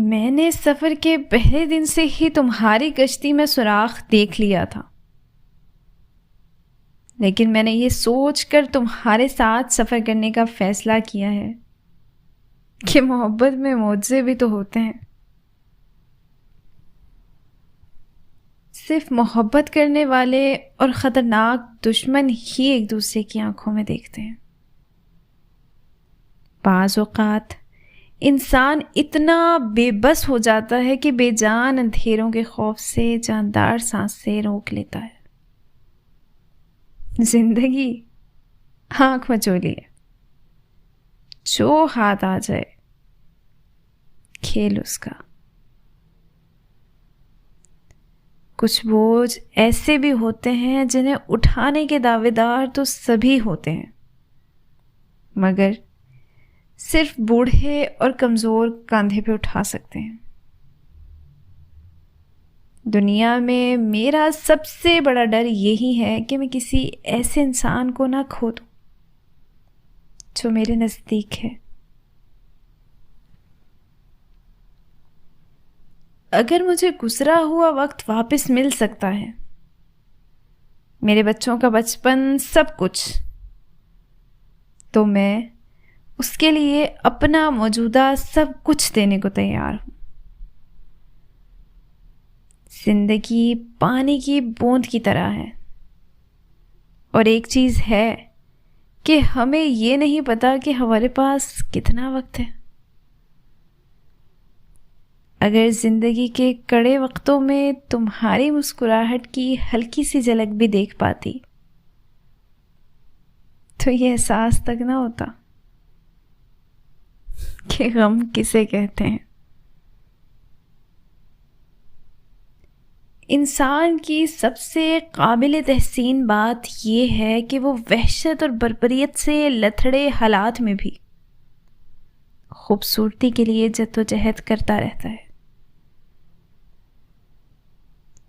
मैंने सफ़र के पहले दिन से ही तुम्हारी कश्ती में सुराख देख लिया था, लेकिन मैंने ये सोचकर तुम्हारे साथ सफ़र करने का फ़ैसला किया है कि मोहब्बत में मुआवजे भी तो होते हैं। सिर्फ मोहब्बत करने वाले और ख़तरनाक दुश्मन ही एक दूसरे की आंखों में देखते हैं। बाज़ औक़ात इंसान इतना बेबस हो जाता है कि बेजान अंधेरों के खौफ से जानदार सांसें रोक लेता है। जिंदगी आंख मचोली है, जो हाथ आ जाए खेल उसका। कुछ बोझ ऐसे भी होते हैं जिन्हें उठाने के दावेदार तो सभी होते हैं, मगर सिर्फ बूढ़े और कमज़ोर कंधे पे उठा सकते हैं। दुनिया में मेरा सबसे बड़ा डर यही है कि मैं किसी ऐसे इंसान को ना खो दूं जो मेरे नज़दीक है। अगर मुझे गुजरा हुआ वक्त वापस मिल सकता है, मेरे बच्चों का बचपन, सब कुछ, तो मैं उसके लिए अपना मौजूदा सब कुछ देने को तैयार हूं। जिंदगी पानी की बूंद की तरह है, और एक चीज़ है कि हमें ये नहीं पता कि हमारे पास कितना वक्त है। अगर जिंदगी के कड़े वक्तों में तुम्हारी मुस्कुराहट की हल्की सी झलक भी देख पाती तो ये एहसास तक ना होता कि गम किसे कहते हैं। इंसान की सबसे काबिल तहसीन बात यह है कि वो वहशत और बर्बरियत से लथड़े हालात में भी खूबसूरती के लिए जद्दोजहद करता रहता है।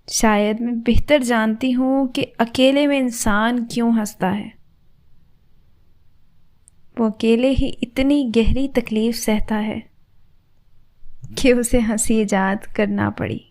शायद मैं बेहतर जानती हूं कि अकेले में इंसान क्यों हंसता है। वो अकेले ही इतनी गहरी तकलीफ सहता है कि उसे हंसी ईजाद करना पड़ी।